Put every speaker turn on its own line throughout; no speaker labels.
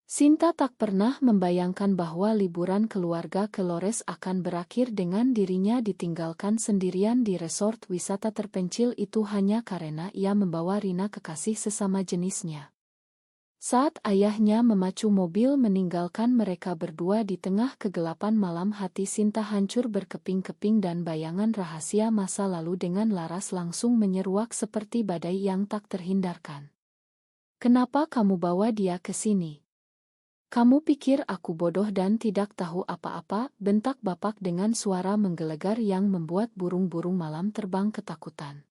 Sinta tak pernah membayangkan bahwa liburan keluarga ke Lores akan berakhir dengan dirinya ditinggalkan sendirian di resort wisata terpencil itu hanya karena ia membawa Rina kekasih sesama jenisnya. Saat ayahnya memacu mobil meninggalkan mereka berdua di tengah kegelapan malam, hati Sinta hancur berkeping-keping dan bayangan rahasia masa lalu dengan Laras langsung menyeruak seperti badai yang tak terhindarkan. "Kenapa kamu bawa dia ke sini? Kamu pikir aku bodoh dan tidak tahu apa-apa?" bentak bapak dengan suara menggelegar yang membuat burung-burung malam terbang ketakutan.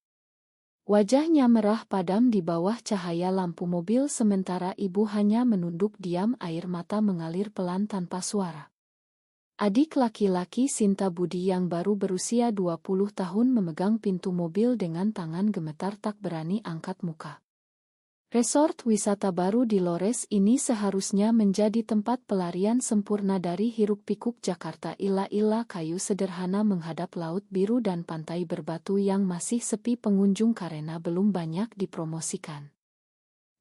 Wajahnya merah padam di bawah cahaya lampu mobil sementara ibu hanya menunduk diam, air mata mengalir pelan tanpa suara. Adik laki-laki Sinta Budi yang baru berusia 20 tahun memegang pintu mobil dengan tangan gemetar, tak berani angkat muka. Resort wisata baru di Lores ini seharusnya menjadi tempat pelarian sempurna dari hiruk-pikuk Jakarta. Ila-ila kayu sederhana menghadap laut biru dan pantai berbatu yang masih sepi pengunjung karena belum banyak dipromosikan.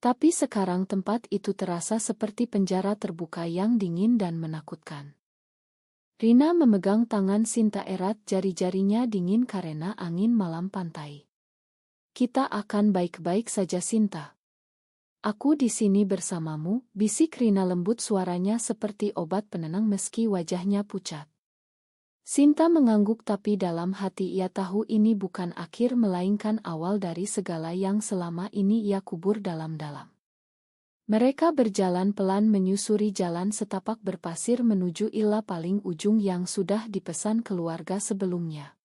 Tapi sekarang tempat itu terasa seperti penjara terbuka yang dingin dan menakutkan. Rina memegang tangan Sinta erat, jari-jarinya dingin karena angin malam pantai. "Kita akan baik-baik saja, Sinta. Aku di sini bersamamu," bisik Rina lembut, suaranya seperti obat penenang meski wajahnya pucat. Sinta mengangguk, tapi dalam hati ia tahu ini bukan akhir melainkan awal dari segala yang selama ini ia kubur dalam-dalam. Mereka berjalan pelan menyusuri jalan setapak berpasir menuju ila paling ujung yang sudah dipesan keluarga sebelumnya.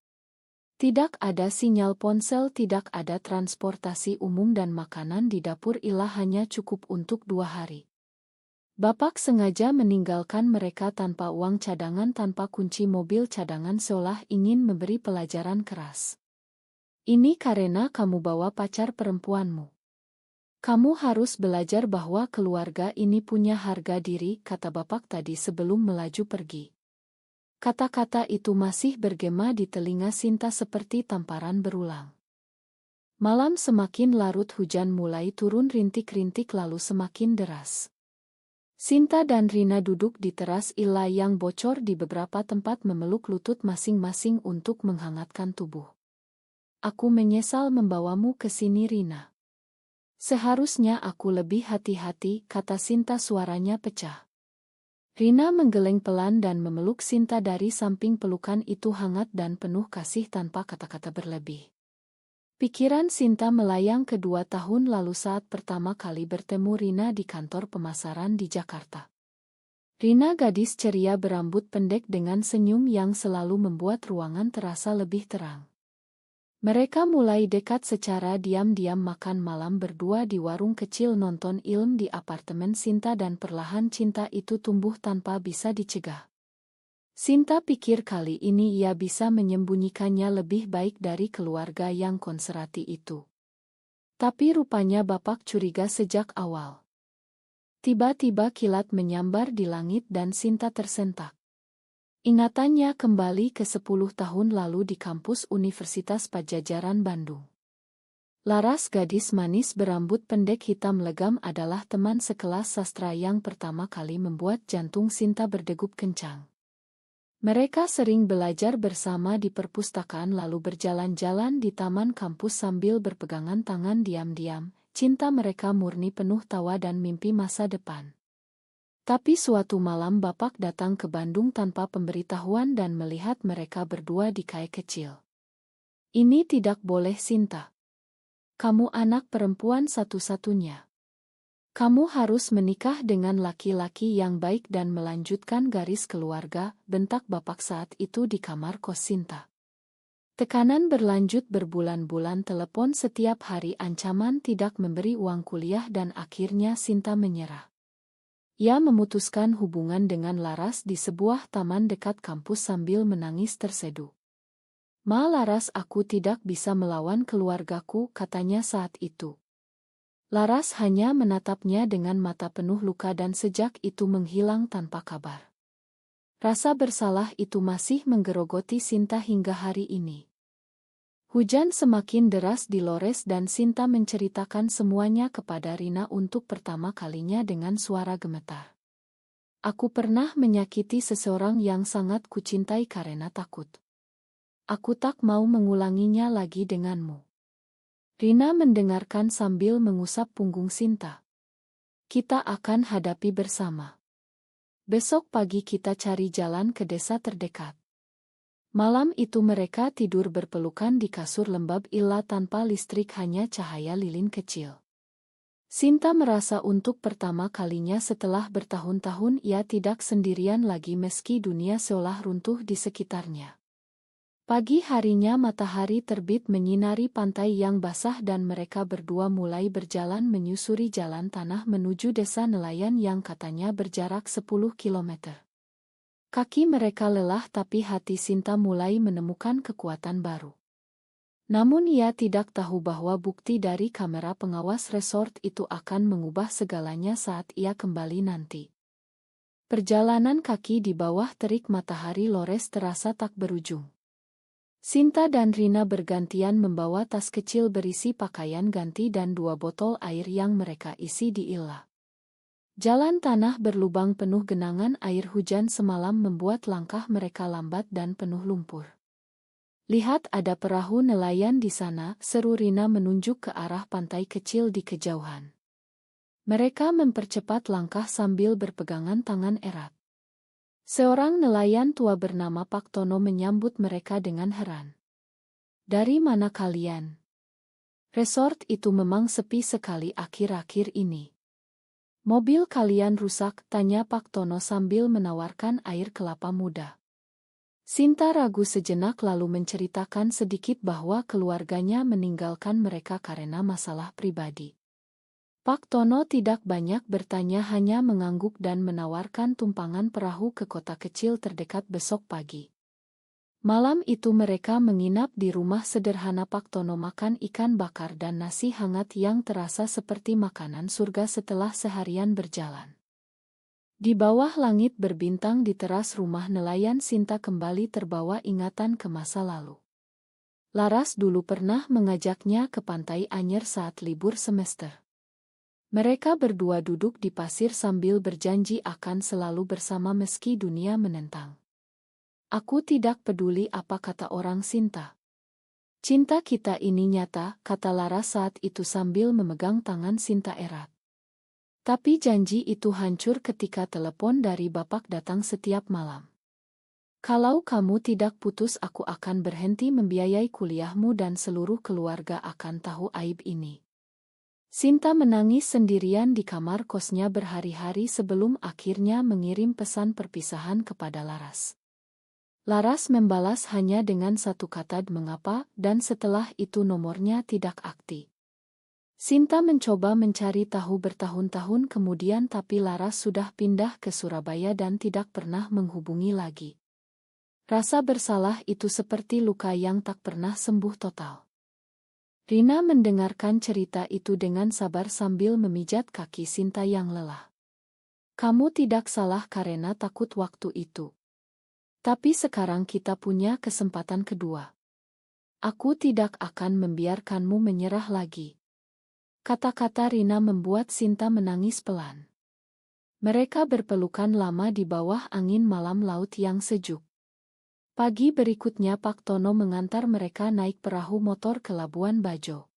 Tidak ada sinyal ponsel, tidak ada transportasi umum dan makanan di dapur ila hanya cukup untuk 2 hari. Bapak sengaja meninggalkan mereka tanpa uang cadangan, tanpa kunci mobil cadangan, seolah ingin memberi pelajaran keras. "Ini karena kamu bawa pacar perempuanmu. Kamu harus belajar bahwa keluarga ini punya harga diri," kata bapak tadi sebelum melaju pergi. Kata-kata itu masih bergema di telinga Sinta seperti tamparan berulang. Malam semakin larut, hujan mulai turun rintik-rintik lalu semakin deras. Sinta dan Rina duduk di teras ila yang bocor di beberapa tempat memeluk lutut masing-masing untuk menghangatkan tubuh. "Aku menyesal membawamu ke sini, Rina. Seharusnya aku lebih hati-hati," kata Sinta, suaranya pecah. Rina menggeleng pelan dan memeluk Sinta dari samping. Pelukan itu hangat dan penuh kasih tanpa kata-kata berlebih. Pikiran Sinta melayang ke 2 tahun lalu saat pertama kali bertemu Rina di kantor pemasaran di Jakarta. Rina, gadis ceria berambut pendek dengan senyum yang selalu membuat ruangan terasa lebih terang. Mereka mulai dekat secara diam-diam, makan malam berdua di warung kecil, nonton film di apartemen Sinta, dan perlahan cinta itu tumbuh tanpa bisa dicegah. Sinta pikir kali ini ia bisa menyembunyikannya lebih baik dari keluarga yang konservatif itu. Tapi rupanya bapak curiga sejak awal. Tiba-tiba kilat menyambar di langit dan Sinta tersentak. Ingatannya kembali ke 10 tahun lalu di kampus Universitas Padjadjaran Bandung. Laras, gadis manis berambut pendek hitam legam, adalah teman sekelas sastra yang pertama kali membuat jantung Sinta berdegup kencang. Mereka sering belajar bersama di perpustakaan lalu berjalan-jalan di taman kampus sambil berpegangan tangan diam-diam. Cinta mereka murni, penuh tawa dan mimpi masa depan. Tapi suatu malam bapak datang ke Bandung tanpa pemberitahuan dan melihat mereka berdua di kai kecil. "Ini tidak boleh, Sinta. Kamu anak perempuan satu-satunya. Kamu harus menikah dengan laki-laki yang baik dan melanjutkan garis keluarga," bentak bapak saat itu di kamar kos Sinta. Tekanan berlanjut berbulan-bulan, telepon setiap hari, ancaman tidak memberi uang kuliah, dan akhirnya Sinta menyerah. Ia memutuskan hubungan dengan Laras di sebuah taman dekat kampus sambil menangis terseduh. "Ma Laras, aku tidak bisa melawan keluargaku," katanya saat itu. Laras hanya menatapnya dengan mata penuh luka dan sejak itu menghilang tanpa kabar. Rasa bersalah itu masih menggerogoti Sinta hingga hari ini. Hujan semakin deras di Lores dan Sinta menceritakan semuanya kepada Rina untuk pertama kalinya dengan suara gemetar. Aku pernah menyakiti seseorang yang sangat kucintai karena takut. Aku tak mau mengulanginya lagi denganmu. Rina mendengarkan sambil mengusap punggung Sinta. Kita akan hadapi bersama. Besok pagi kita cari jalan ke desa terdekat. Malam itu mereka tidur berpelukan di kasur lembab illa tanpa listrik, hanya cahaya lilin kecil. Sinta merasa untuk pertama kalinya setelah bertahun-tahun ia tidak sendirian lagi meski dunia seolah runtuh di sekitarnya. Pagi harinya matahari terbit menyinari pantai yang basah dan mereka berdua mulai berjalan menyusuri jalan tanah menuju desa nelayan yang katanya berjarak 10 kilometer. Kaki mereka lelah tapi hati Sinta mulai menemukan kekuatan baru. Namun ia tidak tahu bahwa bukti dari kamera pengawas resort itu akan mengubah segalanya saat ia kembali nanti. Perjalanan kaki di bawah terik matahari Lores terasa tak berujung. Sinta dan Rina bergantian membawa tas kecil berisi pakaian ganti dan 2 botol air yang mereka isi di Illa. Jalan tanah berlubang penuh genangan air hujan semalam membuat langkah mereka lambat dan penuh lumpur. Lihat, ada perahu nelayan di sana, seru Rina menunjuk ke arah pantai kecil di kejauhan. Mereka mempercepat langkah sambil berpegangan tangan erat. Seorang nelayan tua bernama Pak Tono menyambut mereka dengan heran. Dari mana kalian? Resort itu memang sepi sekali akhir-akhir ini. Mobil kalian rusak, tanya Pak Tono sambil menawarkan air kelapa muda. Sinta ragu sejenak lalu menceritakan sedikit bahwa keluarganya meninggalkan mereka karena masalah pribadi. Pak Tono tidak banyak bertanya, hanya mengangguk dan menawarkan tumpangan perahu ke kota kecil terdekat besok pagi. Malam itu mereka menginap di rumah sederhana Pak Tono, makan ikan bakar dan nasi hangat yang terasa seperti makanan surga setelah seharian berjalan. Di bawah langit berbintang di teras rumah nelayan, Sinta kembali terbawa ingatan ke masa lalu. Laras dulu pernah mengajaknya ke pantai Anyer saat libur semester. Mereka berdua duduk di pasir sambil berjanji akan selalu bersama meski dunia menentang. Aku tidak peduli apa kata orang, Sinta. Cinta kita ini nyata, kata Laras saat itu sambil memegang tangan Sinta erat. Tapi janji itu hancur ketika telepon dari Bapak datang setiap malam. Kalau kamu tidak putus, aku akan berhenti membiayai kuliahmu dan seluruh keluarga akan tahu aib ini. Sinta menangis sendirian di kamar kosnya berhari-hari sebelum akhirnya mengirim pesan perpisahan kepada Laras. Laras membalas hanya dengan satu kata "mengapa" dan setelah itu nomornya tidak aktif. Sinta mencoba mencari tahu bertahun-tahun kemudian tapi Laras sudah pindah ke Surabaya dan tidak pernah menghubungi lagi. Rasa bersalah itu seperti luka yang tak pernah sembuh total. Rina mendengarkan cerita itu dengan sabar sambil memijat kaki Sinta yang lelah. Kamu tidak salah karena takut waktu itu. Tapi sekarang kita punya kesempatan kedua. Aku tidak akan membiarkanmu menyerah lagi. Kata-kata Rina membuat Sinta menangis pelan. Mereka berpelukan lama di bawah angin malam laut yang sejuk. Pagi berikutnya Pak Tono mengantar mereka naik perahu motor ke Labuan Bajo.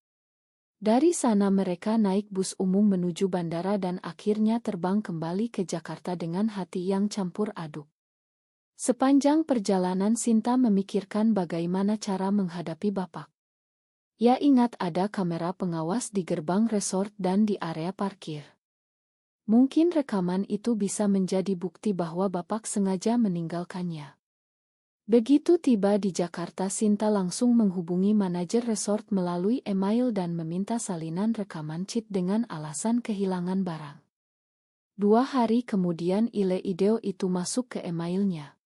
Dari sana mereka naik bus umum menuju bandara dan akhirnya terbang kembali ke Jakarta dengan hati yang campur aduk. Sepanjang perjalanan Sinta memikirkan bagaimana cara menghadapi Bapak. Ia ingat ada kamera pengawas di gerbang resort dan di area parkir. Mungkin rekaman itu bisa menjadi bukti bahwa Bapak sengaja meninggalkannya. Begitu tiba di Jakarta, Sinta langsung menghubungi manajer resort melalui email dan meminta salinan rekaman cheat dengan alasan kehilangan barang. 2 hari kemudian video itu masuk ke emailnya.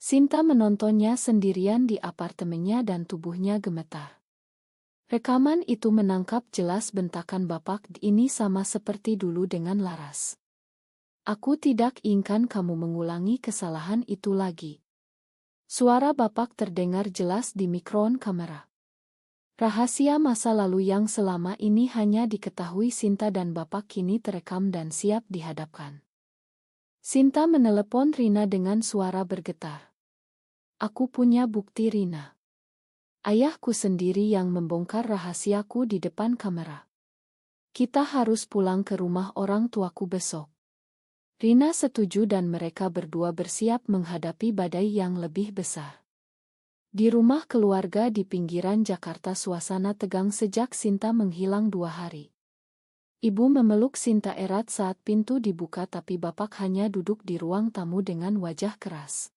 Sinta menontonnya sendirian di apartemennya dan tubuhnya gemetar. Rekaman itu menangkap jelas bentakan Bapak, ini sama seperti dulu dengan Laras. Aku tidak inginkan kamu mengulangi kesalahan itu lagi. Suara Bapak terdengar jelas di mikron kamera. Rahasia masa lalu yang selama ini hanya diketahui Sinta dan Bapak kini terekam dan siap dihadapkan. Sinta menelepon Rina dengan suara bergetar. Aku punya bukti, Rina. Ayahku sendiri yang membongkar rahasiaku di depan kamera. Kita harus pulang ke rumah orang tuaku besok. Rina setuju dan mereka berdua bersiap menghadapi badai yang lebih besar. Di rumah keluarga di pinggiran Jakarta suasana tegang sejak Sinta menghilang 2 hari. Ibu memeluk Sinta erat saat pintu dibuka tapi bapak hanya duduk di ruang tamu dengan wajah keras.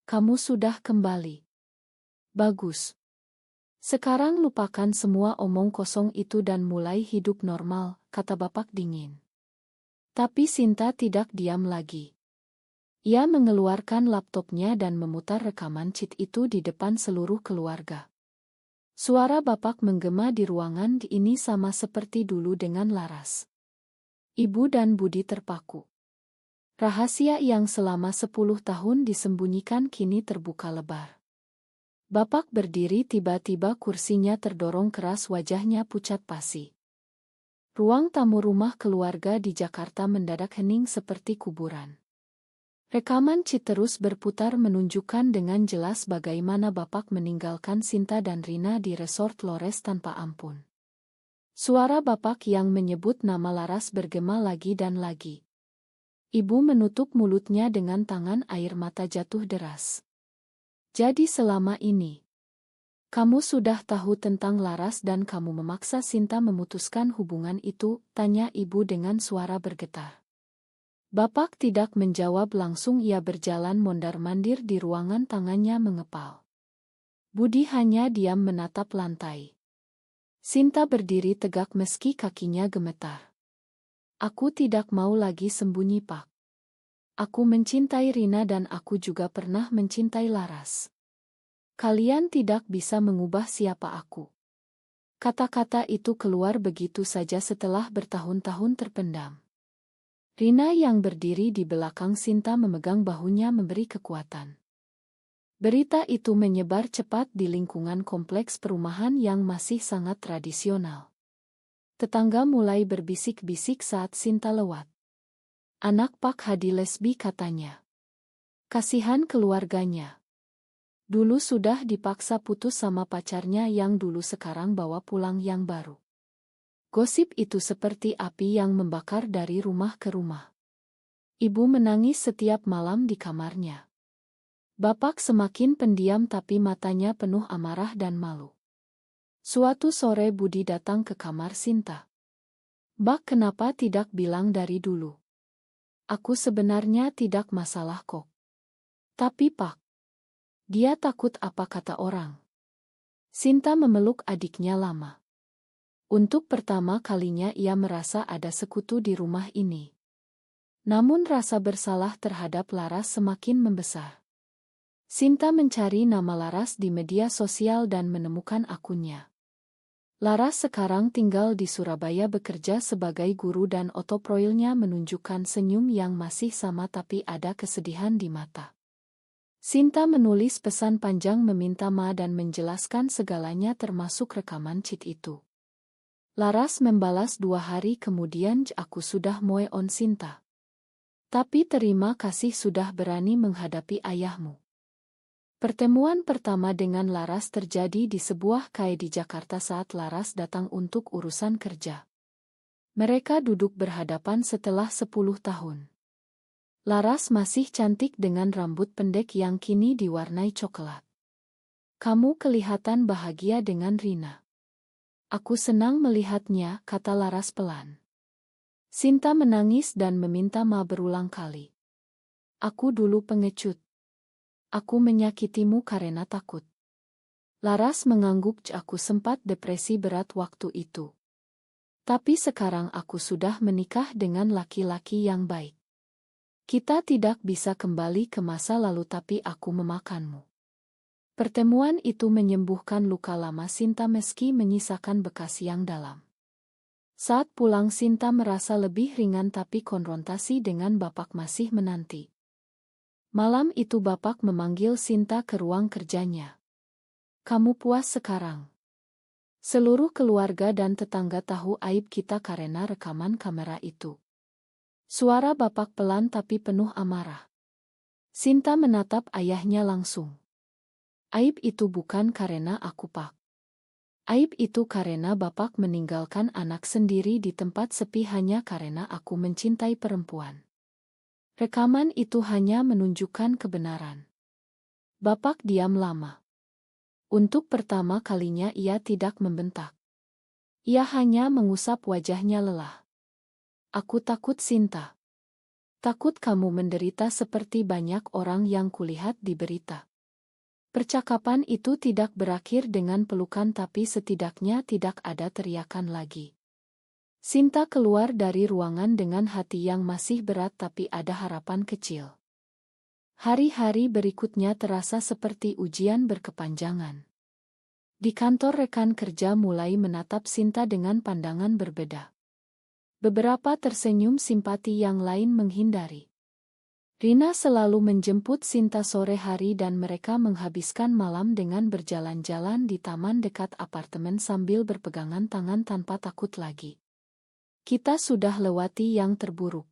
Kamu sudah kembali. Bagus. Sekarang lupakan semua omong kosong itu dan mulai hidup normal, kata bapak dingin. Tapi Sinta tidak diam lagi. Ia mengeluarkan laptopnya dan memutar rekaman chat itu di depan seluruh keluarga. Suara bapak menggema di ruangan ini sama seperti dulu dengan Laras. Ibu dan Budi terpaku. Rahasia yang selama 10 tahun disembunyikan kini terbuka lebar. Bapak berdiri tiba-tiba kursinya terdorong keras wajahnya pucat pasi. Ruang tamu rumah keluarga di Jakarta mendadak hening seperti kuburan. Rekaman chat terus berputar menunjukkan dengan jelas bagaimana bapak meninggalkan Sinta dan Rina di resort Lores tanpa ampun. Suara bapak yang menyebut nama Laras bergema lagi dan lagi. Ibu menutup mulutnya dengan tangan, air mata jatuh deras. Jadi selama ini, kamu sudah tahu tentang Laras dan kamu memaksa Sinta memutuskan hubungan itu, tanya ibu dengan suara bergetar. Bapak tidak menjawab langsung, ia berjalan mondar-mandir di ruangan, tangannya mengepal. Budi hanya diam menatap lantai. Sinta berdiri tegak meski kakinya gemetar. Aku tidak mau lagi sembunyi, Pak. Aku mencintai Rina dan aku juga pernah mencintai Laras. Kalian tidak bisa mengubah siapa aku. Kata-kata itu keluar begitu saja setelah bertahun-tahun terpendam. Rina yang berdiri di belakang Sinta memegang bahunya memberi kekuatan. Berita itu menyebar cepat di lingkungan kompleks perumahan yang masih sangat tradisional. Tetangga mulai berbisik-bisik saat Sinta lewat. Anak Pak Hadi lesbi, katanya. Kasihan keluarganya. Dulu sudah dipaksa putus sama pacarnya yang dulu, sekarang bawa pulang yang baru. Gosip itu seperti api yang membakar dari rumah ke rumah. Ibu menangis setiap malam di kamarnya. Bapak semakin pendiam tapi matanya penuh amarah dan malu. Suatu sore Budi datang ke kamar Sinta. Bak, kenapa tidak bilang dari dulu? Aku sebenarnya tidak masalah kok. Tapi Pak, dia takut apa kata orang. Sinta memeluk adiknya lama. Untuk pertama kalinya ia merasa ada sekutu di rumah ini. Namun rasa bersalah terhadap Laras semakin membesar. Sinta mencari nama Laras di media sosial dan menemukan akunnya. Laras sekarang tinggal di Surabaya bekerja sebagai guru dan autoproilnya menunjukkan senyum yang masih sama tapi ada kesedihan di mata. Sinta menulis pesan panjang meminta maaf dan menjelaskan segalanya termasuk rekaman chat itu. Laras membalas 2 hari kemudian, aku sudah move on Sinta. Tapi terima kasih sudah berani menghadapi ayahmu. Pertemuan pertama dengan Laras terjadi di sebuah kafe di Jakarta saat Laras datang untuk urusan kerja. Mereka duduk berhadapan setelah 10 tahun. Laras masih cantik dengan rambut pendek yang kini diwarnai coklat. Kamu kelihatan bahagia dengan Rina. Aku senang melihatnya, kata Laras pelan. Sinta menangis dan meminta maaf berulang kali. Aku dulu pengecut. Aku menyakitimu karena takut. Laras mengangguk, aku sempat depresi berat waktu itu. Tapi sekarang aku sudah menikah dengan laki-laki yang baik. Kita tidak bisa kembali ke masa lalu tapi aku memakanmu. Pertemuan itu menyembuhkan luka lama Sinta meski menyisakan bekas yang dalam. Saat pulang Sinta merasa lebih ringan tapi konfrontasi dengan bapak masih menanti. Malam itu bapak memanggil Sinta ke ruang kerjanya. Kamu puas sekarang? Seluruh keluarga dan tetangga tahu aib kita karena rekaman kamera itu. Suara bapak pelan tapi penuh amarah. Sinta menatap ayahnya langsung. Aib itu bukan karena aku, Pak. Aib itu karena bapak meninggalkan anak sendiri di tempat sepi hanya karena aku mencintai perempuan. Rekaman itu hanya menunjukkan kebenaran. Bapak diam lama. Untuk pertama kalinya ia tidak membentak. Ia hanya mengusap wajahnya lelah. Aku takut, Sinta. Takut kamu menderita seperti banyak orang yang kulihat di berita. Percakapan itu tidak berakhir dengan pelukan tapi setidaknya tidak ada teriakan lagi. Sinta keluar dari ruangan dengan hati yang masih berat tapi ada harapan kecil. Hari-hari berikutnya terasa seperti ujian berkepanjangan. Di kantor rekan kerja mulai menatap Sinta dengan pandangan berbeda. Beberapa tersenyum simpati yang lain menghindari. Rina selalu menjemput Sinta sore hari dan mereka menghabiskan malam dengan berjalan-jalan di taman dekat apartemen sambil berpegangan tangan tanpa takut lagi. Kita sudah lewati yang terburuk.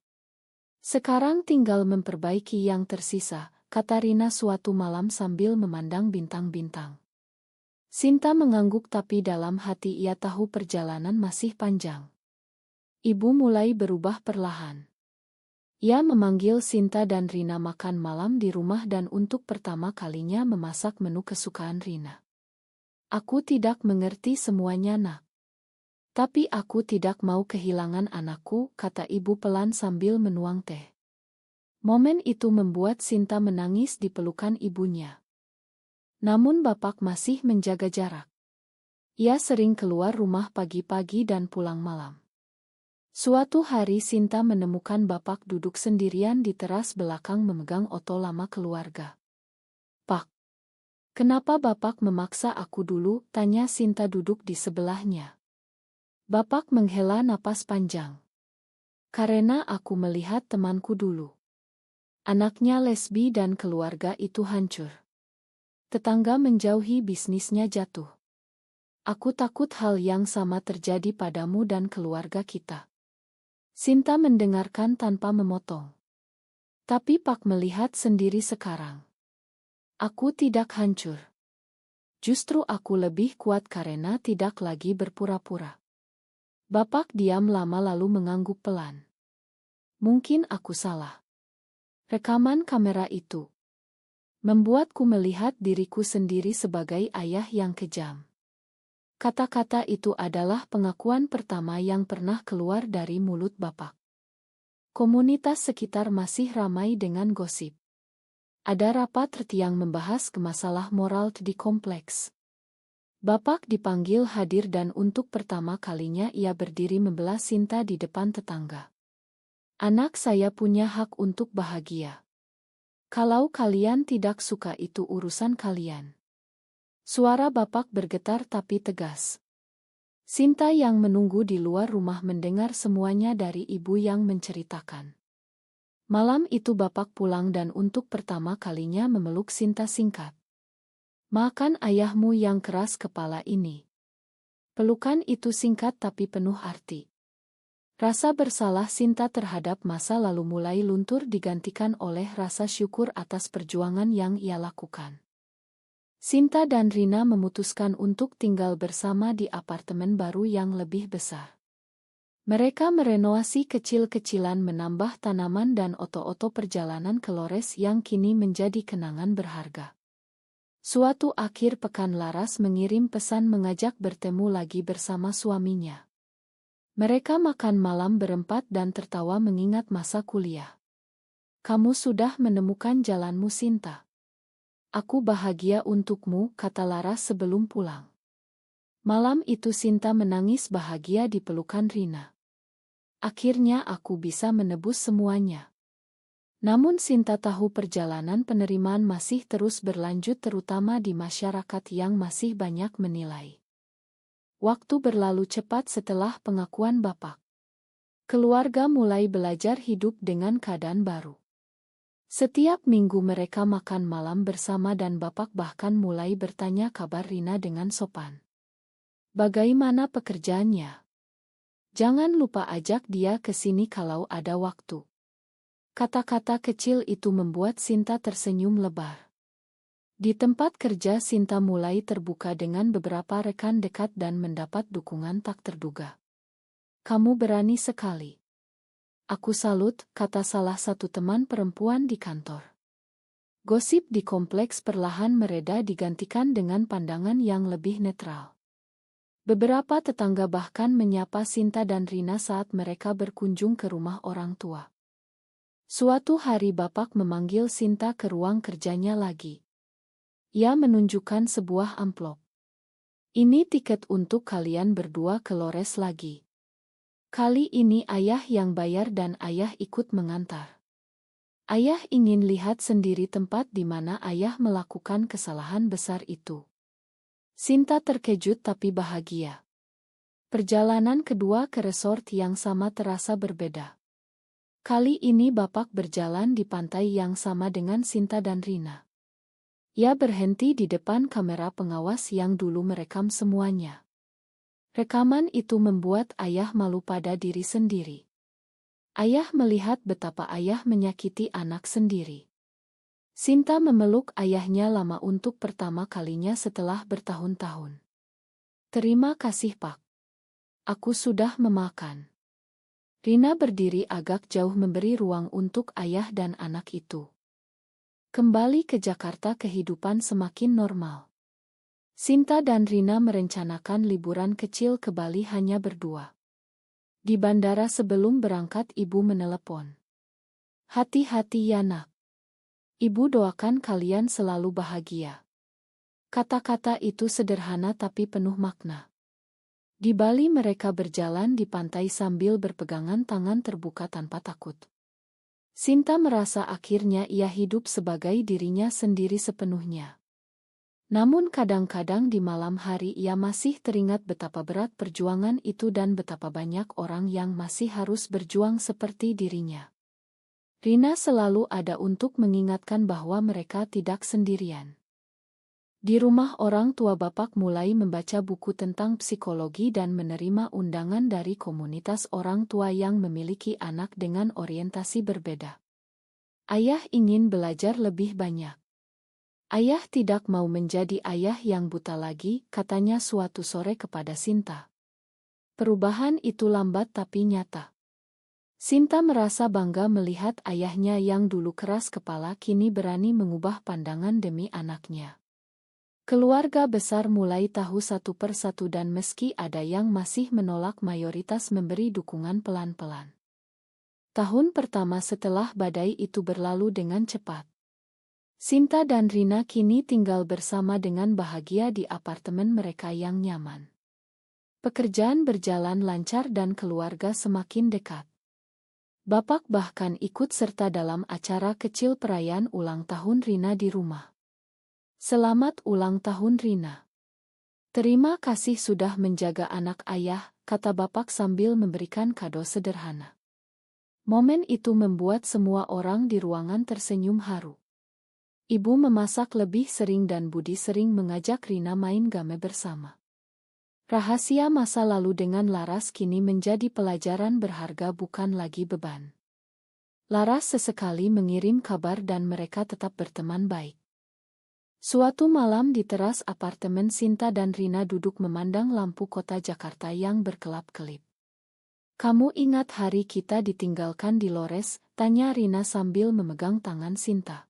Sekarang tinggal memperbaiki yang tersisa, kata Rina suatu malam sambil memandang bintang-bintang. Sinta mengangguk tapi dalam hati ia tahu perjalanan masih panjang. Ibu mulai berubah perlahan. Ia memanggil Sinta dan Rina makan malam di rumah dan untuk pertama kalinya memasak menu kesukaan Rina. Aku tidak mengerti semuanya, Nak. Tapi aku tidak mau kehilangan anakku, kata ibu pelan sambil menuang teh. Momen itu membuat Sinta menangis di pelukan ibunya. Namun bapak masih menjaga jarak. Ia sering keluar rumah pagi-pagi dan pulang malam. Suatu hari Sinta menemukan bapak duduk sendirian di teras belakang memegang oto lama keluarga. Pak, kenapa bapak memaksa aku dulu? Tanya Sinta duduk di sebelahnya. Bapak menghela napas panjang. Karena aku melihat temanku dulu. Anaknya lesbi dan keluarga itu hancur. Tetangga menjauhi, bisnisnya jatuh. Aku takut hal yang sama terjadi padamu dan keluarga kita. Sinta mendengarkan tanpa memotong. Tapi Pak melihat sendiri sekarang. Aku tidak hancur. Justru aku lebih kuat karena tidak lagi berpura-pura. Bapak diam lama lalu mengangguk pelan. Mungkin aku salah. Rekaman kamera itu membuatku melihat diriku sendiri sebagai ayah yang kejam. Kata-kata itu adalah pengakuan pertama yang pernah keluar dari mulut bapak. Komunitas sekitar masih ramai dengan gosip. Ada rapat yang membahas masalah moral di kompleks. Bapak dipanggil hadir dan untuk pertama kalinya ia berdiri membela Sinta di depan tetangga. Anak saya punya hak untuk bahagia. Kalau kalian tidak suka itu urusan kalian. Suara bapak bergetar tapi tegas. Sinta yang menunggu di luar rumah mendengar semuanya dari ibu yang menceritakan. Malam itu bapak pulang dan untuk pertama kalinya memeluk Sinta singkat. Makan ayahmu yang keras kepala ini. Pelukan itu singkat tapi penuh arti. Rasa bersalah Sinta terhadap masa lalu mulai luntur digantikan oleh rasa syukur atas perjuangan yang ia lakukan. Sinta dan Rina memutuskan untuk tinggal bersama di apartemen baru yang lebih besar. Mereka merenovasi kecil-kecilan, menambah tanaman dan oto-oto perjalanan ke Lores yang kini menjadi kenangan berharga. Suatu akhir pekan Laras mengirim pesan mengajak bertemu lagi bersama suaminya. Mereka makan malam berempat dan tertawa mengingat masa kuliah. Kamu sudah menemukan jalanmu, Sinta. Aku bahagia untukmu, kata Laras sebelum pulang. Malam itu Sinta menangis bahagia di pelukan Rina. Akhirnya aku bisa menebus semuanya. Namun Sinta tahu perjalanan penerimaan masih terus berlanjut terutama di masyarakat yang masih banyak menilai. Waktu berlalu cepat setelah pengakuan bapak. Keluarga mulai belajar hidup dengan keadaan baru. Setiap minggu mereka makan malam bersama dan bapak bahkan mulai bertanya kabar Rina dengan sopan. Bagaimana pekerjaannya? Jangan lupa ajak dia ke sini kalau ada waktu. Kata-kata kecil itu membuat Sinta tersenyum lebar. Di tempat kerja Sinta mulai terbuka dengan beberapa rekan dekat dan mendapat dukungan tak terduga. Kamu berani sekali. Aku salut, kata salah satu teman perempuan di kantor. Gosip di kompleks perlahan mereda digantikan dengan pandangan yang lebih netral. Beberapa tetangga bahkan menyapa Sinta dan Rina saat mereka berkunjung ke rumah orang tua. Suatu hari Bapak memanggil Sinta ke ruang kerjanya lagi. Ia menunjukkan sebuah amplop. Ini tiket untuk kalian berdua ke Lores lagi. Kali ini ayah yang bayar dan ayah ikut mengantar. Ayah ingin lihat sendiri tempat di mana ayah melakukan kesalahan besar itu. Sinta terkejut tapi bahagia. Perjalanan kedua ke resort yang sama terasa berbeda. Kali ini Bapak berjalan di pantai yang sama dengan Sinta dan Rina. Ia berhenti di depan kamera pengawas yang dulu merekam semuanya. Rekaman itu membuat ayah malu pada diri sendiri. Ayah melihat betapa ayah menyakiti anak sendiri. Sinta memeluk ayahnya lama untuk pertama kalinya setelah bertahun-tahun. Terima kasih Pak. Aku sudah memakan. Rina berdiri agak jauh memberi ruang untuk ayah dan anak itu. Kembali ke Jakarta kehidupan semakin normal. Sinta dan Rina merencanakan liburan kecil ke Bali hanya berdua. Di bandara sebelum berangkat ibu menelepon. Hati-hati ya nak. Ibu doakan kalian selalu bahagia. Kata-kata itu sederhana tapi penuh makna. Di Bali mereka berjalan di pantai sambil berpegangan tangan terbuka tanpa takut. Sinta merasa akhirnya ia hidup sebagai dirinya sendiri sepenuhnya. Namun kadang-kadang di malam hari ia masih teringat betapa berat perjuangan itu dan betapa banyak orang yang masih harus berjuang seperti dirinya. Rina selalu ada untuk mengingatkan bahwa mereka tidak sendirian. Di rumah orang tua Bapak mulai membaca buku tentang psikologi dan menerima undangan dari komunitas orang tua yang memiliki anak dengan orientasi berbeda. Ayah ingin belajar lebih banyak. Ayah tidak mau menjadi ayah yang buta lagi, katanya suatu sore kepada Sinta. Perubahan itu lambat tapi nyata. Sinta merasa bangga melihat ayahnya yang dulu keras kepala kini berani mengubah pandangan demi anaknya. Keluarga besar mulai tahu satu persatu dan meski ada yang masih menolak mayoritas memberi dukungan pelan-pelan. Tahun pertama setelah badai itu berlalu dengan cepat. Sinta dan Rina kini tinggal bersama dengan bahagia di apartemen mereka yang nyaman. Pekerjaan berjalan lancar dan keluarga semakin dekat. Bapak bahkan ikut serta dalam acara kecil perayaan ulang tahun Rina di rumah. Selamat ulang tahun Rina. Terima kasih sudah menjaga anak ayah, kata Bapak sambil memberikan kado sederhana. Momen itu membuat semua orang di ruangan tersenyum haru. Ibu memasak lebih sering dan Budi sering mengajak Rina main game bersama. Rahasia masa lalu dengan Laras kini menjadi pelajaran berharga bukan lagi beban. Laras sesekali mengirim kabar dan mereka tetap berteman baik. Suatu malam di teras apartemen Sinta dan Rina duduk memandang lampu kota Jakarta yang berkelap-kelip. Kamu ingat hari kita ditinggalkan di Lores? Tanya Rina sambil memegang tangan Sinta.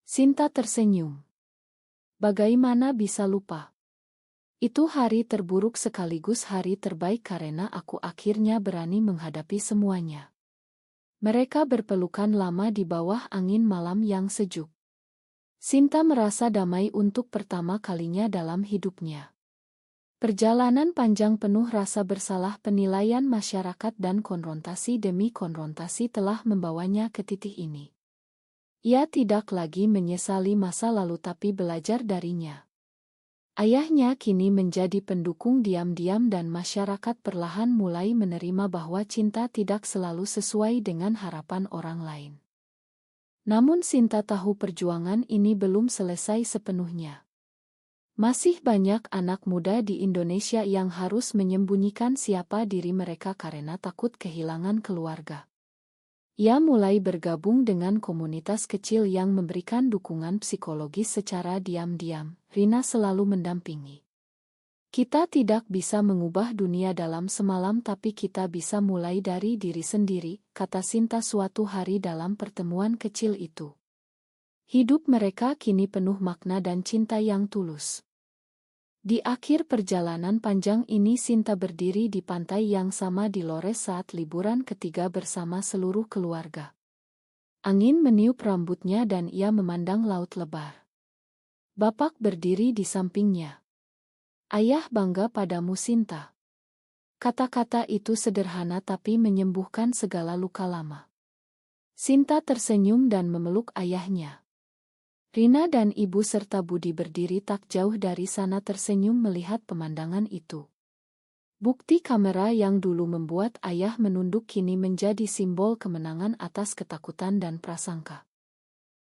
Sinta tersenyum. Bagaimana bisa lupa? Itu hari terburuk sekaligus hari terbaik karena aku akhirnya berani menghadapi semuanya. Mereka berpelukan lama di bawah angin malam yang sejuk. Sinta merasa damai untuk pertama kalinya dalam hidupnya. Perjalanan panjang penuh rasa bersalah, penilaian masyarakat dan konfrontasi demi konfrontasi telah membawanya ke titik ini. Ia tidak lagi menyesali masa lalu tapi belajar darinya. Ayahnya kini menjadi pendukung diam-diam dan masyarakat perlahan mulai menerima bahwa cinta tidak selalu sesuai dengan harapan orang lain. Namun Sinta tahu perjuangan ini belum selesai sepenuhnya. Masih banyak anak muda di Indonesia yang harus menyembunyikan siapa diri mereka karena takut kehilangan keluarga. Ia mulai bergabung dengan komunitas kecil yang memberikan dukungan psikologis secara diam-diam. Rina selalu mendampingi. Kita tidak bisa mengubah dunia dalam semalam, tapi kita bisa mulai dari diri sendiri, kata Sinta suatu hari dalam pertemuan kecil itu. Hidup mereka kini penuh makna dan cinta yang tulus. Di akhir perjalanan panjang ini Sinta berdiri di pantai yang sama di Lores saat liburan ketiga bersama seluruh keluarga. Angin meniup rambutnya dan ia memandang laut lebar. Bapak berdiri di sampingnya. Ayah bangga padamu Sinta. Kata-kata itu sederhana tapi menyembuhkan segala luka lama. Sinta tersenyum dan memeluk ayahnya. Rina dan ibu serta Budi berdiri tak jauh dari sana tersenyum melihat pemandangan itu. Bukti kamera yang dulu membuat ayah menunduk kini menjadi simbol kemenangan atas ketakutan dan prasangka.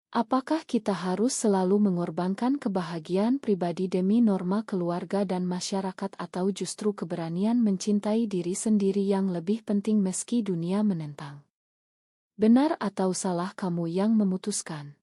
Apakah kita harus selalu mengorbankan kebahagiaan pribadi demi norma keluarga dan masyarakat, atau justru keberanian mencintai diri sendiri yang lebih penting meski dunia menentang? Benar atau salah, kamu yang memutuskan.